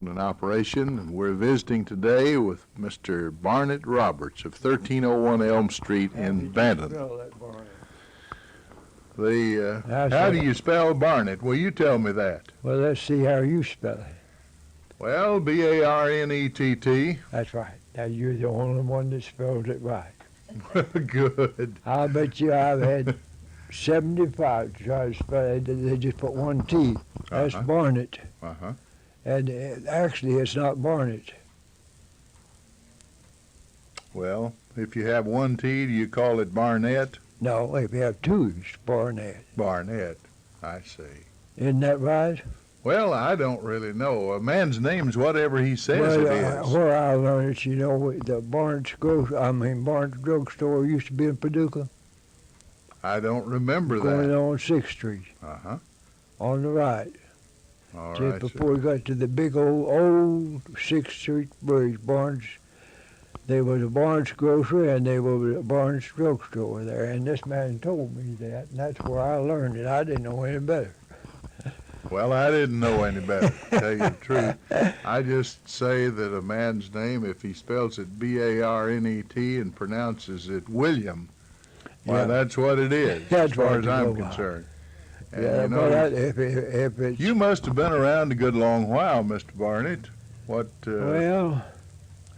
in operation, and we're visiting today with Mr. Barnett Roberts of 1301 Elm Street in Benton. How do you spell Barnett? Well, you tell me that. Well, let's see how you spell it. Well, B-A-R-N-E-T-T. That's right. Now, you're the only one that spells it right. Good. I bet you I've had 75 try to spell it. They just put one T. That's Barnett. Uh-huh. And actually, it's not Barnett. Well, if you have one T, do you call it Barnett? No, if you have two, it's Barnett. Barnett. I see. Isn't that right? Well, I don't really know. A man's name's whatever he says it is. Where I learned it, you know, the Barnes drugstore used to be in Paducah. I don't remember Going that. on 6th Street. Uh-huh. On the right. All Just right, before we got to the big old 6th Street bridge, Barnes. There was a Barnes grocery and there was a Barnes drugstore there. And this man told me that, and that's where I learned it. I didn't know any better. Well, I didn't know any better, to tell you the truth. I just say that a man's name, if he spells it B-A-R-N-E-T and pronounces it William, well, that's what it is, That's as far as what I'm you go by. concerned. And Yeah, you know, but if it's... you must have been around a good long while, Mr. Barnett. Well...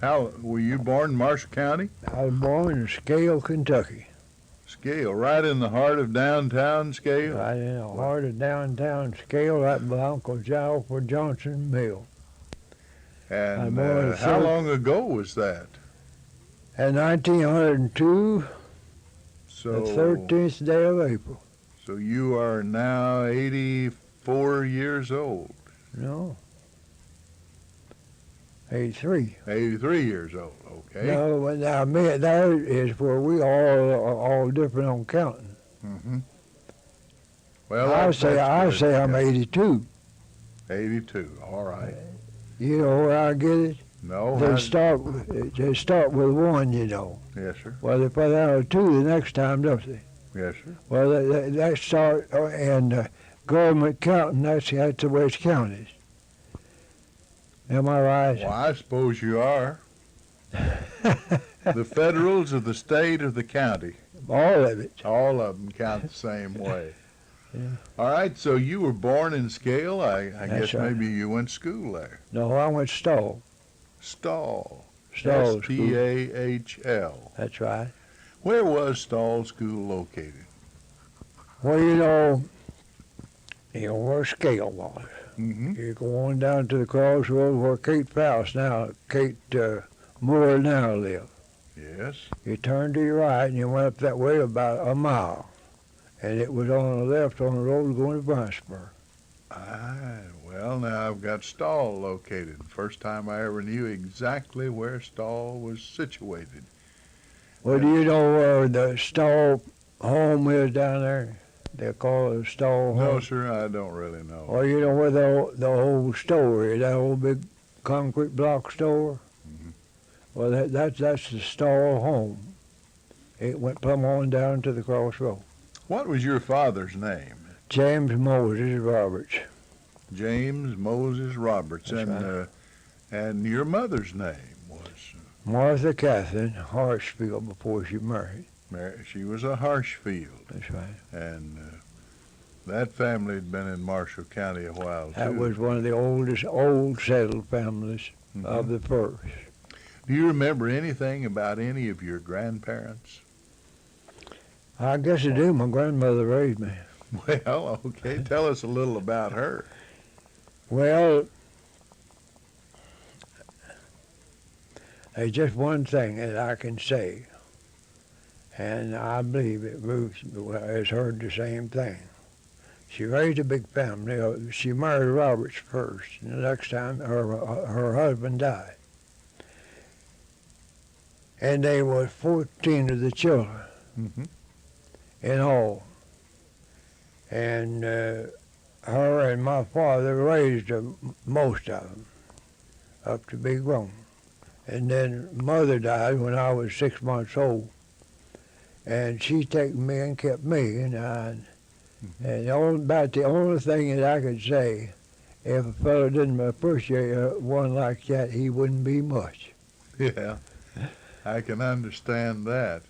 How were you born in Marshall County? I was born in Scale, Kentucky. Scale, right in the heart of downtown Scale? Right in the heart of downtown Scale, right by Uncle Alfred Johnson Mill. And how long ago was that? In 1902, So, the 13th day of April. So you are now 84 years old. No. 83. 83 years old, okay. No, but now that is where we all different on counting. Mm-hmm. Well, I say I'm 82. 82, all right. You know where I get it? No. They start with one, you know. Yes, sir. Well, they put out a two the next time, don't they? Yes, sir. Well, that start and government counting. That's the way it's counted. Am I right? Well, I suppose you are. The federals of the state or the county? All of it. All of them count the same way. Yeah. All right, so you were born in Scale. I guess right. maybe you went to school there. No, I went Stall. Stall. Stall S-T-A-H-L. That's right. Where was Stall School located? Well, you know where Scale was. Mm-hmm. You go on down to the crossroads where Kate Moore now live. Yes. You turned to your right and you went up that way about a mile. And it was on the left on the road going to Brownsburg. Well, now I've got Stall located. First time I ever knew exactly where Stall was situated. Well, do you know where the Stall home is down there? They call it a Stall home. No, sir, I don't really know. Or you know where the old store is, that old big concrete block store? Mm-hmm. Well, that's the Stall home. It went plumb on down to the crossroad. What was your father's name? James Moses Roberts. James Moses Roberts. That's right. And your mother's name was? Martha Catherine Harshfield before she married. She was a Harshfield. That's right. And that family had been in Marshall County a while, too. That was one of the oldest settled families of the first. Do you remember anything about any of your grandparents? I guess I do. My grandmother raised me. Well, okay. Tell us a little about her. Well, there's just one thing that I can say, and I believe it. Ruth has heard the same thing. She raised a big family. She married Roberts first, and the next time her husband died. And there were 14 of the children in all. And her and my father raised most of them up to be grown. And then mother died when I was 6 months old. And she took me and kept me. And the only thing that I could say if a fellow didn't appreciate one like that, he wouldn't be much. Yeah, I can understand that.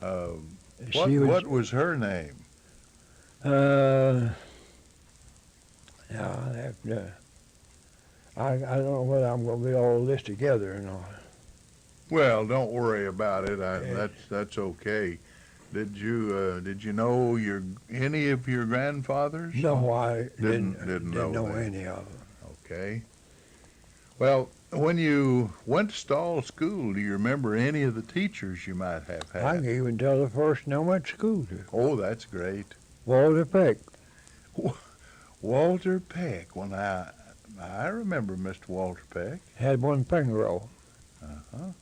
What was her name? Now I have to. I don't know whether I'm going to get all this together or not. Well, don't worry about it. Yeah. That's okay. Did you know any of your grandfathers? No, I Didn't know that. any of them. Okay. Well, when you went to Stall School, do you remember any of the teachers you might have had? I can even tell the first one I went to school to. Oh, that's great. Walter Peck. Walter Peck. Well, I remember Mr. Walter Peck. Had one finger roll. Uh-huh.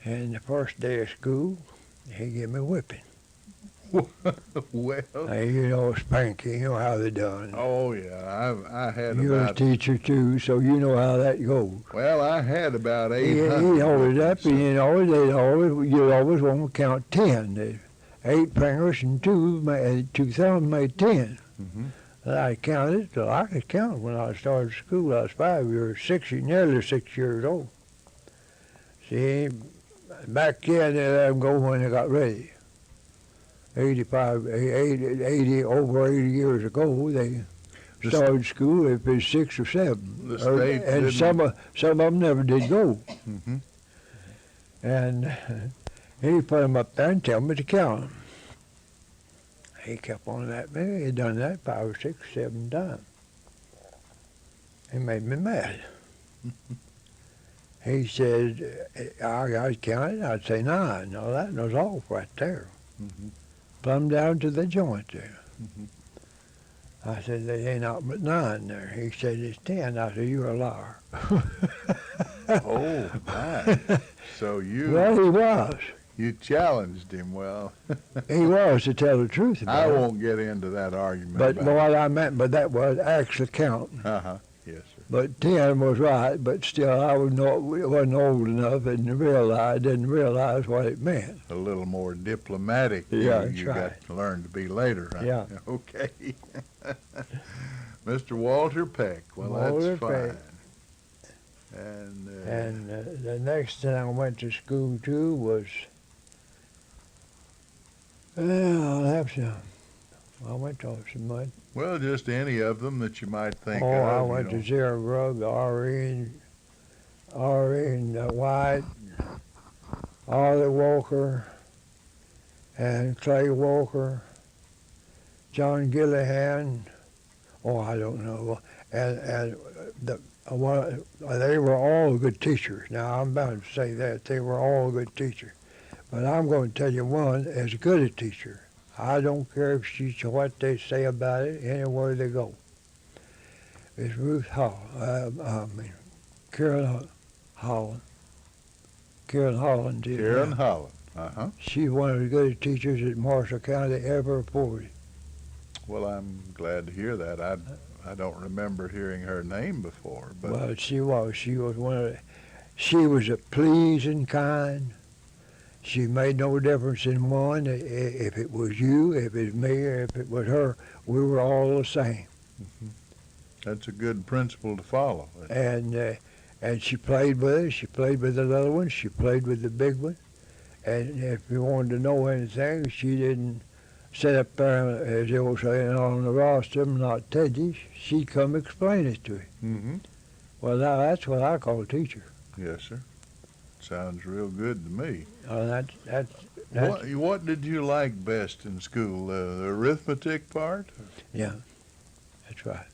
And the first day of school, he gave me a whipping. Well. Hey, you know, spanking, you know how they done. Oh yeah, I had You're about. a teacher too, so you know how that goes. Well, I had about He 800. always up, and you always want to count 10. There's 8 fingers and 2 thumbs made 10. Mhm. And I counted till I could count when I started school. I was 5 years, nearly 6 years old. See, back then, they let them go when they got ready. 80, over 80 years ago, they The started school if it's 6 or 7. The state And didn't- some of them never did go. Mhm. And he put them up there and tell me to count them. He kept on that. Maybe he done that 5 or 6, 7 times. He made me mad. He said, I got to count it. I'd say 9. Now that was off right there. Mhm. Plumb down to the joint there. Mhm. I said, there ain't not but 9 there. He said, it's 10. I said, you're a liar. Oh my! So Well, he was. you challenged him. Well, He was, to tell the truth I about it. won't get into that argument. But about what I meant by that was actually counting. Uh-huh. Yes, sir. But 10 was right, but still I wasn't old enough and didn't realize what it meant. A little more diplomatic than Yeah, you that's got right. to learn to be later. Right? Yeah. Okay. Mr. Walter Peck. Well, Walter that's fine. Peck. And, And the next thing I went to school to was, I went to some money. well, just any of them that you might think Oh, of. I you went know. to Zero Grub, Irene White, Arlie Walker, and Clay Walker, John Gillihan. Oh, I don't know. And they were all good teachers. Now, I'm about to say that. They were all good teachers. But I'm going to tell you one as good a teacher. I don't care if she's what they say about it, anywhere they go. It's Ruth Hall. Karen Holland. Karen Holland. Karen Holland. Uh-huh. She's one of the good teachers that Marshall County ever afforded. Well, I'm glad to hear that. I don't remember hearing her name before, but Well, she was one of the, she was a pleasing kind. She made no difference in one. If it was you, if it was me, or if it was her, we were all the same. that's a good principle to follow. And she played with us. She played with the little ones. She played with the big one. And if you wanted to know anything, she didn't sit up there, as they were saying, on the rostrum, not tell you. She'd come explain it to you. Mm-hmm. Well, now that's what I call a teacher. Yes, sir. Sounds real good to me. That's What did you like best in school? The arithmetic part? yeah, that's right.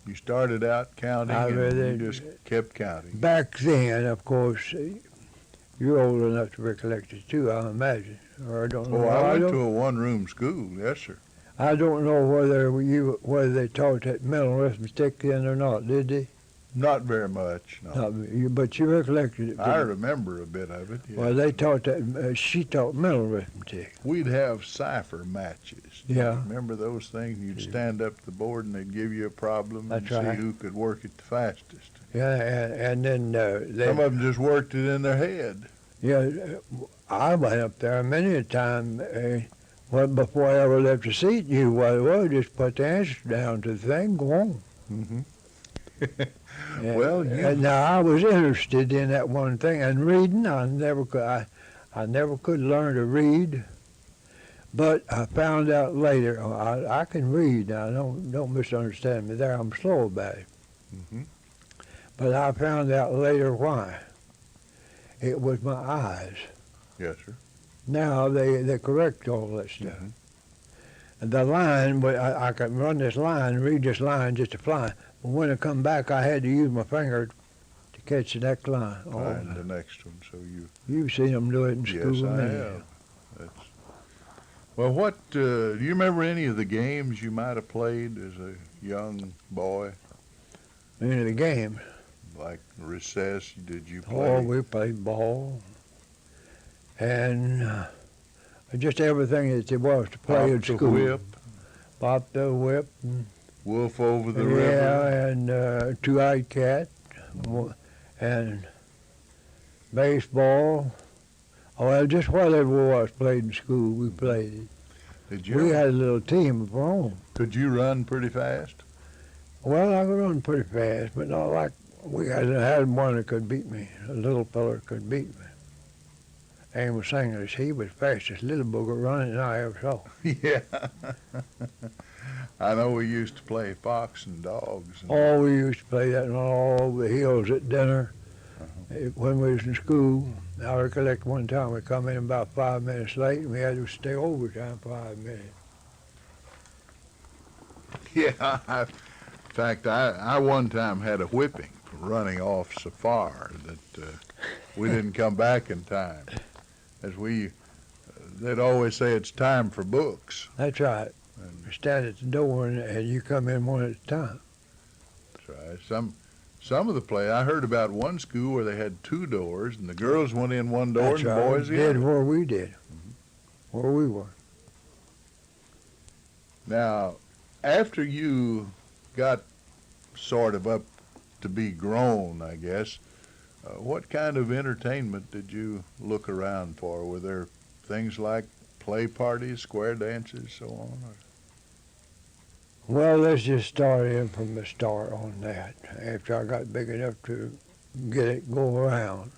You started out counting I and really- you just kept counting. Back then, of course, you're old enough to recollect it too, I imagine. Or I don't know. Oh, I went don't, to a one-room school. Yes, sir. I don't know whether they taught that mental arithmetic then or not. Did they? Not very much, no. But you recollected it. I didn't you? remember a bit of it. Yeah. Well, they taught that. She taught mental arithmetic. We'd have cipher matches. Yeah. Remember those things? You'd stand up at the board and they'd give you a problem That's and right. see who could work it the fastest. Yeah, and then Some of them just worked it in their head. yeah, I went up there many a time. Well, before I ever left the seat, you what it was, just put the answer down to the thing, go on. Mm-hmm. And, and now I was interested in that one thing, and reading. I never could. I never could learn to read, but I found out later. I can read. Now, don't misunderstand me there. I'm slow about it. Mm-hmm. But I found out later why. It was my eyes. Yes, sir. Now they correct all that stuff. Mm-hmm. And the line, but I could run this line, read this line just to fly. But when I come back, I had to use my finger to catch the next line. And the next one. So You've seen them do it in school. Yes, I have. That's, well, what do you remember any of the games you might have played as a young boy? Any of the games. Like recess, did you play? Oh, we played ball. And just everything that there was to play in school. Pop the whip. Pop the whip. And, Wolf over the yeah, river. and two-eyed cat. And baseball. Oh, well, just whatever was played in school, we played it. Did you? We had a little team of our own. Could you run pretty fast? Well, I could run pretty fast, but not like we had one that could beat me. A little fella could beat me. Amos English, he was fastest little booger running I ever saw. Yeah. I know we used to play fox and dogs. And Oh, we used to play that on all the hills at dinner. When we was in school, I recollect one time we come in about 5 minutes late and we had to stay overtime 5 minutes. Yeah. In fact, I one time had a whipping for running off so far that we didn't come back in time. As they'd always say it's time for books. That's right. And You stand at the door and you come in one at a time. that's right. Some of the play, I heard about one school where they had two doors, and the girls went in one door That's and the right. boys the Did other. where we did, where we were. Now, after you got sort of up to be grown, I guess, what kind of entertainment did you look around for? Were there things like play parties, square dances, so on? Well, let's just start in from the start on that. After I got big enough to get it go around,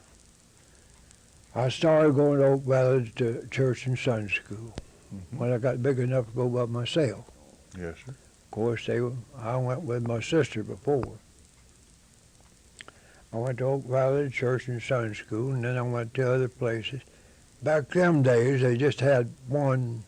I started going to Oak Valley to church and Sunday school. Mm-hmm. When I got big enough to go by myself. Yes, sir. Of course, I went with my sister before. I went to Oak Valley church and Sunday school, and then I went to other places. Back them days, they just had one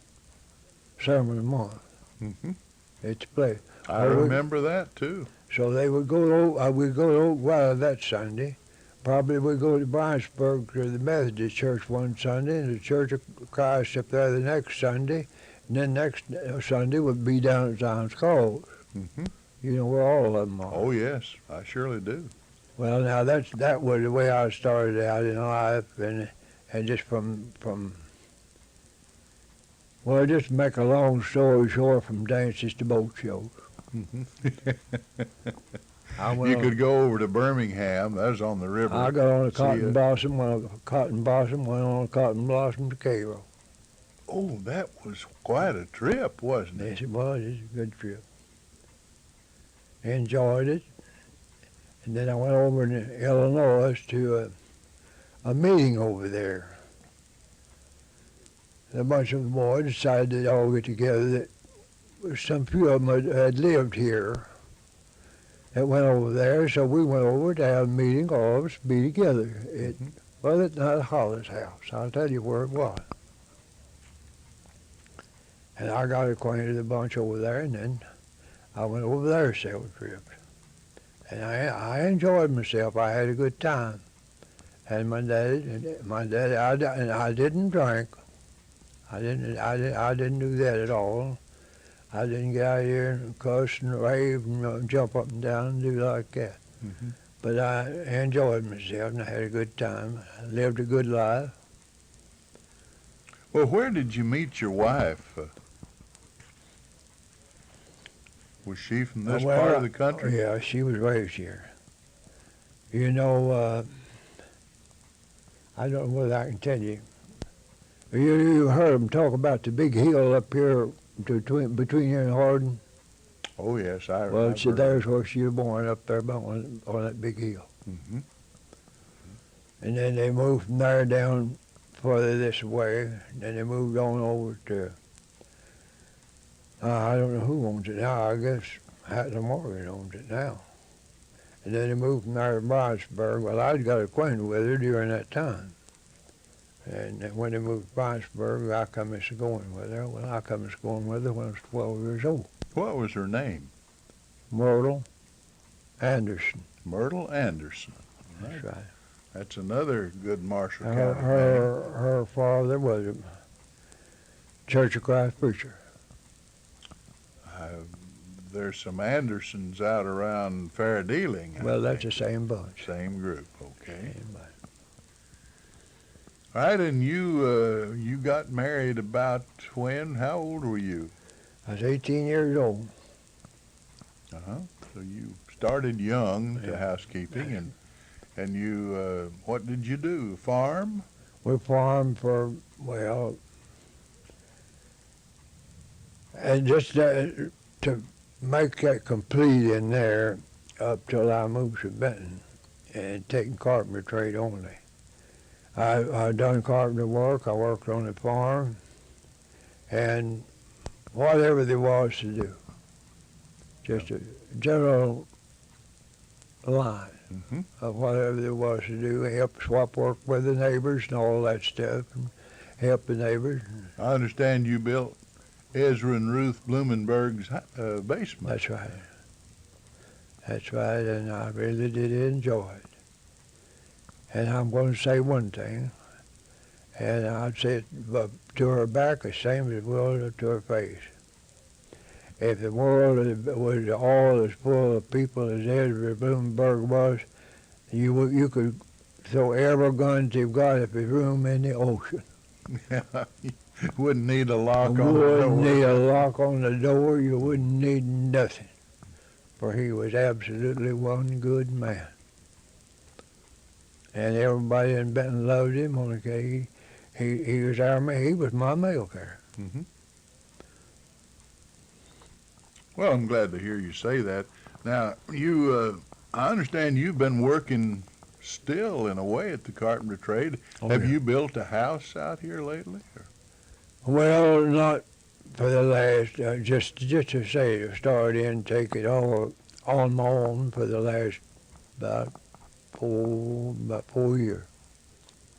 sermon a month. Mm-hmm. It's play. I remember that too. So they would go to we'd go to Oak Valley that Sunday. Probably we'd go to Brownsburg to the Methodist church one Sunday, and the Church of Christ up there the next Sunday, and then next Sunday would be down at Zions Cause. Mm-hmm. You know where all of them are. Oh, yes, I surely do. Well, now that was the way I started out in life, and just from well, just to make a long story short, from dances to boat shows. Mm-hmm. I You could go over to Birmingham. That was on the river. I got on a See Cotton it? Blossom, went on a Cotton Blossom to Cairo. Oh, that was quite a trip, wasn't it? Yes, it was. It's a good trip. Enjoyed it. And then I went over to Illinois to a meeting over there. And a bunch of the boys decided they'd all get together. That some few of them had lived here. That went over there, so we went over to have a meeting, all of us be together. Well, it's not Hollis' house. I'll tell you where it was. And I got acquainted with a bunch over there, and then I went over there several trips. And I enjoyed myself. I had a good time. And my daddy, I didn't drink. I didn't do that at all. I didn't get out here and cuss and rave and jump up and down and do like that. Mm-hmm. But I enjoyed myself and I had a good time. I lived a good life. Well, where did you meet your wife? Was she from this part of the country? Yeah, she was raised here. You know, I don't know whether I can tell you. You heard them talk about the big hill up here between here and Hardin? Oh, yes, I Well, I've see, heard there's of where she was born, up there on that big hill. it. Mhm. And then they moved from there down further this way. And then they moved on over to, I don't know who owns it now. I guess Hatton Morgan owns it now. And then they moved from there to Brownsburg. Well, I got acquainted with her during that time. And then when they moved to Brownsburg, I come as going with her. Well, I come as going with her when I was 12 years old. What was her name? Myrtle Anderson. Myrtle Anderson. That's right. That's another good Marshall County name. Her father was a Church of Christ preacher. There's some Andersons out around Fairdealing. Well, that's the same bunch. Same group, okay. Same bunch. All right, and you got married about when? How old were you? I was 18 years old. Uh-huh. So you started young to Yeah. housekeeping, and you, what did you do? Farm? We farmed for, well, and just to make that complete in there up till I moved to Benton and taking carpenter trade only. I done carpenter work, I worked on the farm, and whatever there was to do. Just a general line Mm-hmm. of whatever there was to do, help swap work with the neighbors and all that stuff, and help the neighbors. I understand you built Ezra and Ruth Blumenberg's basement. That's right. That's right, and I really did enjoy it. And I'm going to say one thing, and I'd say it to her back the same as it was to her face. If the world was all as full of people as Ezra Blumenberg was, you could throw every gun you've got if there's room in the ocean. You wouldn't need a lock You on the door. wouldn't need a lock on the door. You wouldn't need nothing. For he was absolutely one good man. And everybody in Benton loved him. Okay, he was he was my mail carrier. Mm-hmm. Well, I'm glad to hear you say that. Now, I understand you've been working still in a way at the carpenter trade. Oh, Have yeah. you built a house out here lately? Or? Well, not for the last, just to say, to start in, take it all on my own for the last about 4 years.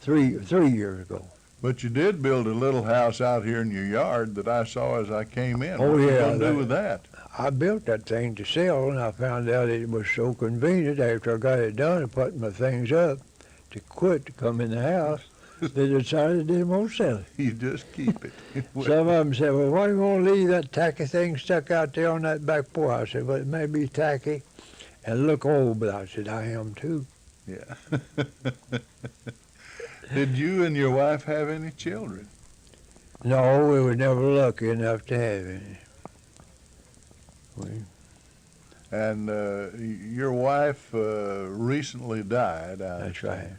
3 years ago. But you did build a little house out here in your yard that I saw as I came in. Oh, what you yeah, gonna do that- with that? I built that thing to sell, and I found out it was so convenient after I got it done and put my things up to quit to come in the house. They decided they didn't want to sell it. You just keep it. Some of them said, well, why are you going to leave that tacky thing stuck out there on that back porch? I said, well, it may be tacky and look old, but I said, I am too. Yeah. Did you and your wife have any children? No, we were never lucky enough to have any. And your wife recently died. That's right.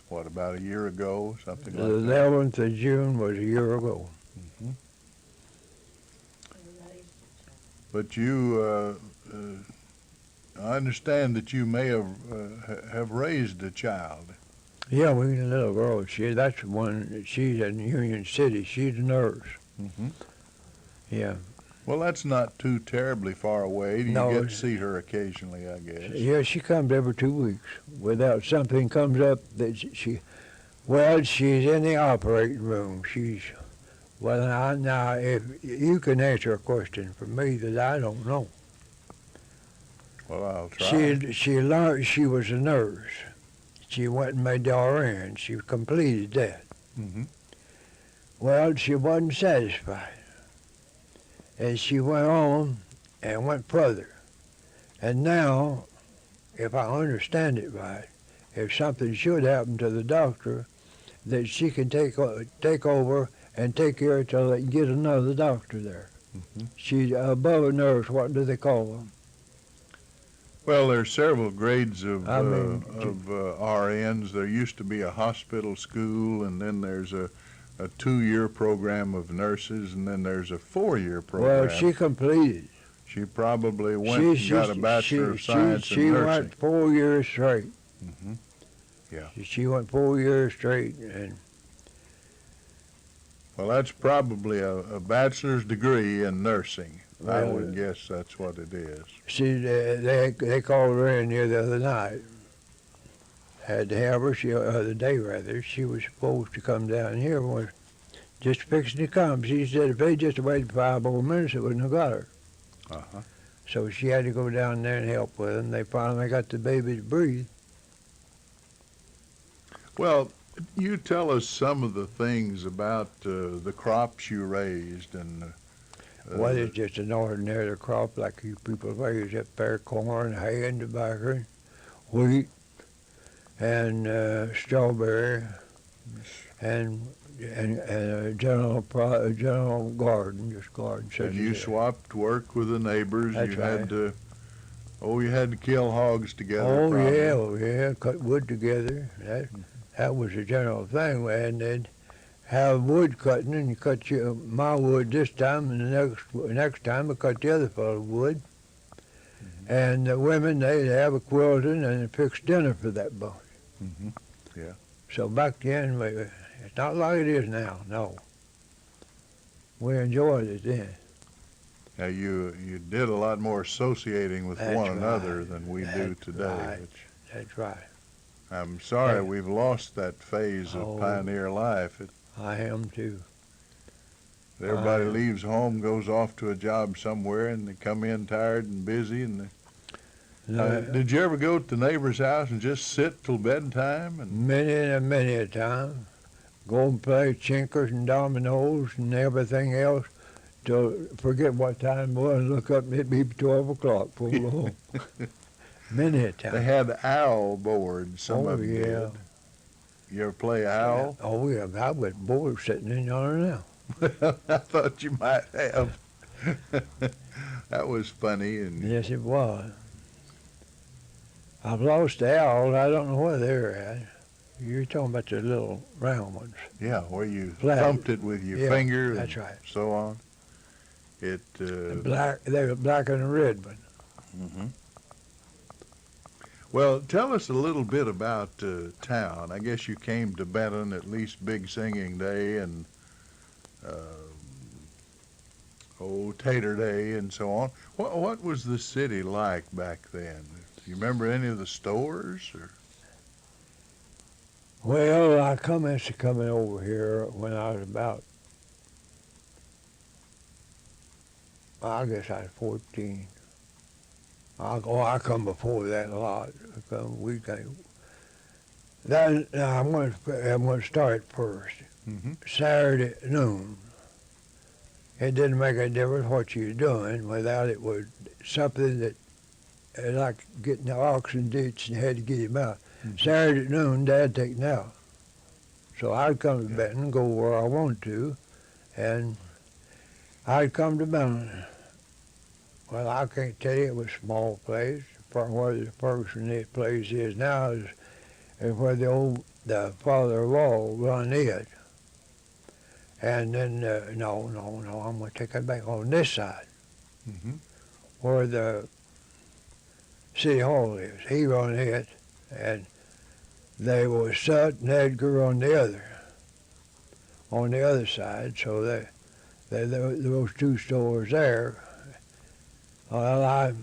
What, about a year ago, something The like that? 11th of June was a year ago. Mhm. But you, I understand that you may have raised a child. Yeah, we got a little girl. That's the one, she's in Union City. She's a nurse. Mm-hmm. Yeah. Well, that's not too terribly far away. You No. get to see her occasionally, I guess. Yeah, she comes every 2 weeks. Without something comes up that she's in the operating room. Now, if you can answer a question for me that I don't know. Well, I'll try. She learned, she was a nurse. She went and made the RN. She completed that. Mm-hmm. Well, she wasn't satisfied. And she went on and went further. And now, if I understand it right, if something should happen to the doctor, that she can take over and take care till they can get another doctor there. Mm-hmm. She's above a nurse. What do they call them? Well, there's several grades of I mean, RNs. There used to be a hospital school, and then there's a 2-year program of nurses, and then there's a 4-year program. Well, she completed. She probably went and got a Bachelor of Science in She nursing. went 4 years straight. Hmm. Yeah. She went 4 years straight, and Well, that's probably a bachelor's degree in nursing. I Well, would guess that's what it is. see, they called her in here the other night. Had to have her, the day rather. She was supposed to come down here and was just fixing to come. She said if they just waited 5 more minutes, it wouldn't have got her. Uh-huh. So she had to go down there and help with them. They finally got the baby to breathe. Well, you tell us some of the things about the crops you raised and. Well, it's just an ordinary crop like you people raise up there: corn, hay, and tobacco, and wheat, and strawberry, and a general garden, just garden. And you swap work with the neighbors. That's you right. had to. Oh, you had to kill hogs together. Oh probably. yeah, oh yeah, cut wood together. That was a general thing, and they'd have wood cutting, and you cut my wood this time, and the next time I cut the other fellow's wood. Mm-hmm. And the women, they'd have a quilting and fix dinner for that bunch. Mm-hmm. Yeah. So back then, it's not like it is now. No, we enjoyed it then. Now you did a lot more associating with That's one right. another than we do That's today. right. Which That's right. I'm sorry Yeah. we've lost that phase of Oh. pioneer life. I am too. Everybody Right. leaves home, goes off to a job somewhere, and they come in tired and busy. And did you ever go to the neighbor's house and just sit till bedtime? And Many a time. Go and play chinkers and dominoes and everything else till forget what time it was and look up and it'd be 12 o'clock before we go home. Many a time. they had owl boards. Some of them yeah. did. You ever play owl? Oh, yeah. I was bored sitting in yonder now. I thought you might have. That was funny. And Yes, it was. I've lost the owls. I don't know where they're at. You're talking about the little round ones. yeah, where you Flat. thumped it with your finger That's and right. so on. It. They were black and red, but Mm-hmm. Well, tell us a little bit about town. I guess you came to Benton at least Big Singing Day and Tater Day and so on. What was the city like back then? Do you remember any of the stores? Or? well, I commenced to coming over here when I was about, I guess I was 14. I come before that a lot. I'm going to start first. Mm-hmm. Saturday at noon. It didn't make a difference what you were doing without it was something that, like getting the oxen ditch and you had to get him out. Mm-hmm. Saturday at noon, Dad take him out. So I'd come to Benton and go where I wanted to, and I'd come to Benton. Well, I can't tell you, it was a small place. Where the Ferguson place is now is where the father-in-law run it. And then, no, I'm going to take it back on this side, Mm-hmm. where the city hall is. He run it, and they was Sut and Edgar on the other side. So those two stores there. Well,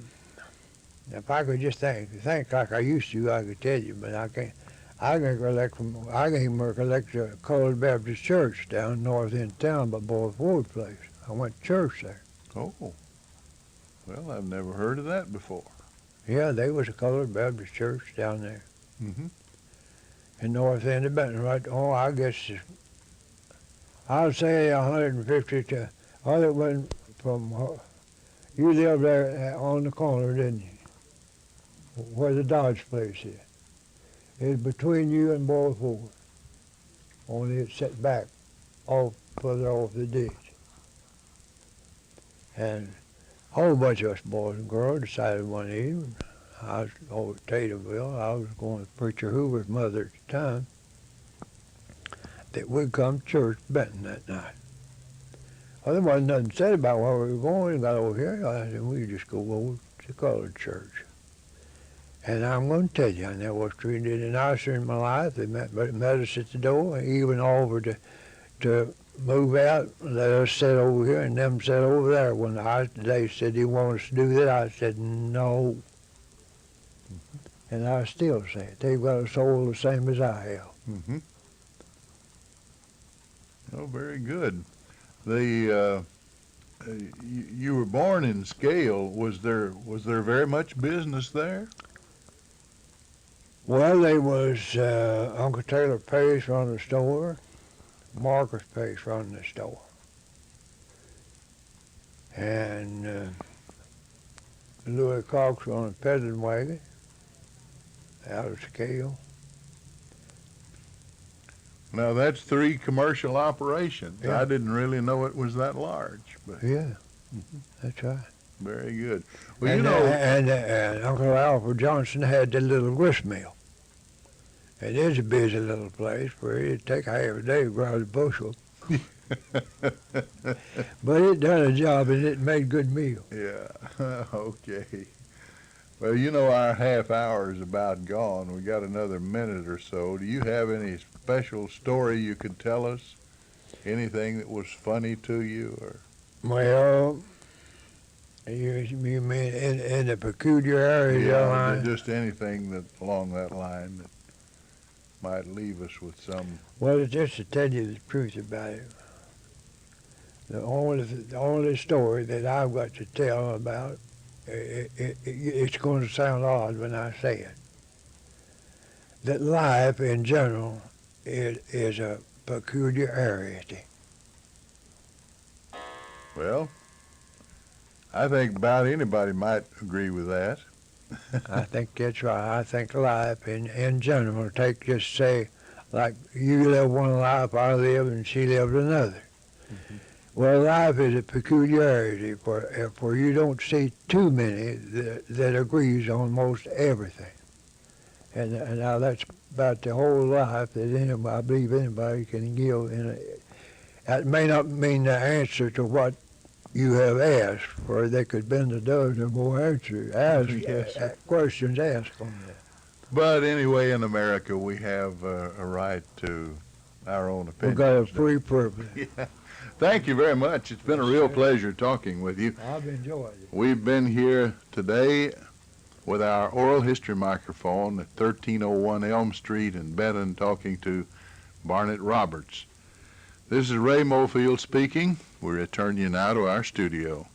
if I could just think like I used to, I could tell you, but I can't. I can even recollect the Colored Baptist Church down north end of town by Boy Ford place. I went to church there. Oh, well, I've never heard of that before. Yeah, there was a Colored Baptist Church down there Mm-hmm. in north end of Benton, right? Oh, I guess I'd say 150 to. Oh, it went from. You lived there on the corner, didn't you? Where the Dodge place is. It's between you and Boy Ford. Only it's set back further off the ditch. And a whole bunch of us boys and girls decided one evening, I was over at Tatumville, I was going to Preacher Hoover's mother at the time, that we'd come to church Benton that night. Well, there wasn't nothing said about where we were going. We got over here. I said, we just go over to colored church. And I'm going to tell you, I never was treated any nicer in my life. They met us at the door, even offered to move out, let us sit over here, and them sit over there. When they said they want us to do that, I said no. And I still say it. They've got a soul the same as I have. Mm-hmm. Oh, very good. You were born in Scale. Was there very much business there? Well, they was Uncle Taylor Pace run the store, Marcus Pace run the store, and Louis Cox on a peddling wagon out of Scale. Now, that's 3 commercial operations. Yeah. I didn't really know it was that large, but Yeah, that's right. very good. Well, And, you know, and Uncle Alfred Johnson had the little grist mill. It is a busy little place where it'd take half a day to grind a bushel. But it done a job and it made good meal. yeah, okay. Well, you know, our half hour is about gone. We got another minute or so. Do you have any special story you could tell us? Anything that was funny to you, or? Well, you mean in the peculiar area Yeah, line? just anything that along that line that might leave us with some. Well, just to tell you the truth about it, the only story that I've got to tell about, it's going to sound odd when I say it, that life in general is a peculiarity. Well, I think about anybody might agree with that. I think that's right. I think life in general, just say, like you live one life, I live, and she lived another. Mm-hmm. Well, life is a peculiarity, for you don't see too many that agrees on most everything. And now that's about the whole life that anybody, I believe anybody can give. That may not mean the answer to what you have asked, for they could bend a dozen or more questions asked on that. But anyway, in America, we have a right to our own opinion. We've got a free privilege. Yeah. Thank you very much. It's been a real pleasure talking with you. I've enjoyed it. We've been here today with our oral history microphone at 1301 Elm Street in Benton, talking to Barnett Roberts. This is Ray Mofield speaking. We return you now to our studio.